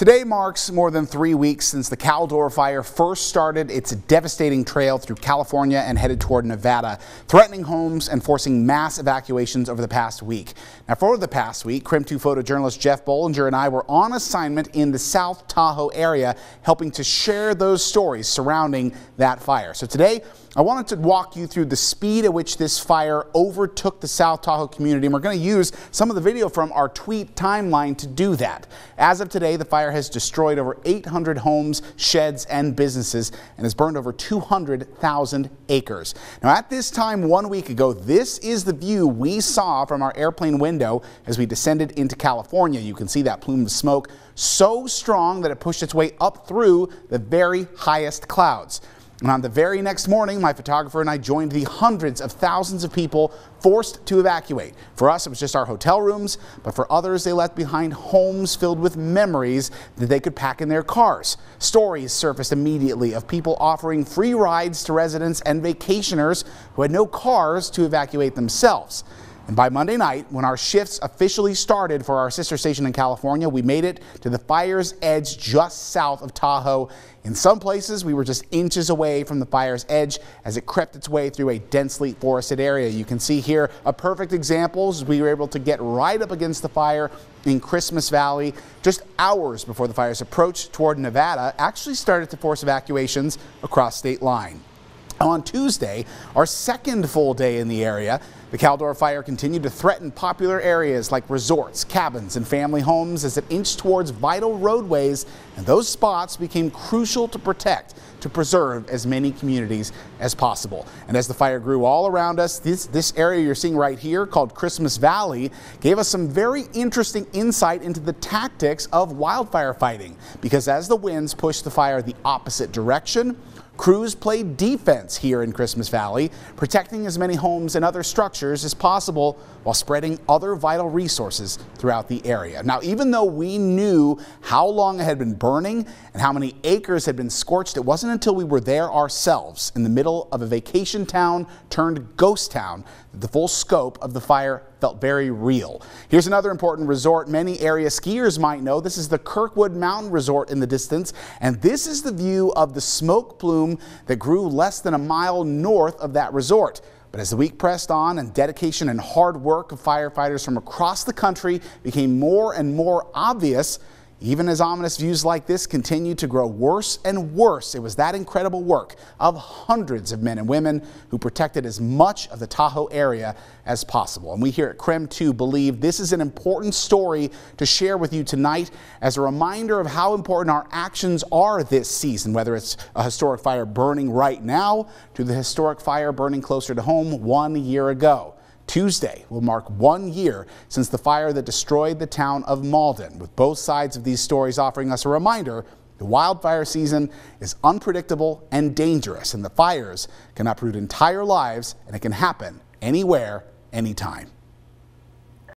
Today marks more than 3 weeks since the Caldor Fire first started its devastating trail through California and headed toward Nevada, threatening homes and forcing mass evacuations over the past week. Now, for the past week, Krem2 photojournalist Jeff Bollinger and I were on assignment in the South Tahoe area, helping to share those stories surrounding that fire. So today, I wanted to walk you through the speed at which this fire overtook the South Tahoe community, and we're going to use some of the video from our tweet timeline to do that. As of today, the fire has destroyed over 800 homes, sheds, and businesses, and has burned over 200,000 acres. Now, at this time 1 week ago, this is the view we saw from our airplane window as we descended into California. You can see that plume of smoke so strong that it pushed its way up through the very highest clouds. And on the very next morning, my photographer and I joined the hundreds of thousands of people forced to evacuate. For us, it was just our hotel rooms, but for others, they left behind homes filled with memories that they could pack in their cars. Stories surfaced immediately of people offering free rides to residents and vacationers who had no cars to evacuate themselves. And by Monday night, when our shifts officially started for our sister station in California, we made it to the fire's edge just south of Tahoe. In some places, we were just inches away from the fire's edge as it crept its way through a densely forested area. You can see here a perfect example as we were able to get right up against the fire in Christmas Valley just hours before the fire's approach toward Nevada actually started to force evacuations across state line. On Tuesday, our second full day in the area, the Caldor Fire continued to threaten popular areas like resorts, cabins, and family homes as it inched towards vital roadways, and those spots became crucial to protect, to preserve as many communities as possible. And as the fire grew all around us, this area you're seeing right here, called Christmas Valley, gave us some very interesting insight into the tactics of wildfire fighting, because as the winds pushed the fire the opposite direction, crews played defense here in Christmas Valley, protecting as many homes and other structures as possible while spreading other vital resources throughout the area. Now, even though we knew how long it had been burning and how many acres had been scorched, it wasn't until we were there ourselves in the middle of a vacation town turned ghost town that the full scope of the fire felt very real. Here's another important resort many area skiers might know. This is the Kirkwood Mountain Resort in the distance, and this is the view of the smoke plume that grew less than a mile north of that resort. But as the week pressed on and dedication and hard work of firefighters from across the country became more and more obvious, even as ominous views like this continued to grow worse and worse, it was that incredible work of hundreds of men and women who protected as much of the Tahoe area as possible. And we here at Krem2 believe this is an important story to share with you tonight as a reminder of how important our actions are this season, whether it's a historic fire burning right now to the historic fire burning closer to home 1 year ago. Tuesday will mark 1 year since the fire that destroyed the town of Malden, with both sides of these stories offering us a reminder the wildfire season is unpredictable and dangerous, and the fires can uproot entire lives, and it can happen anywhere, anytime.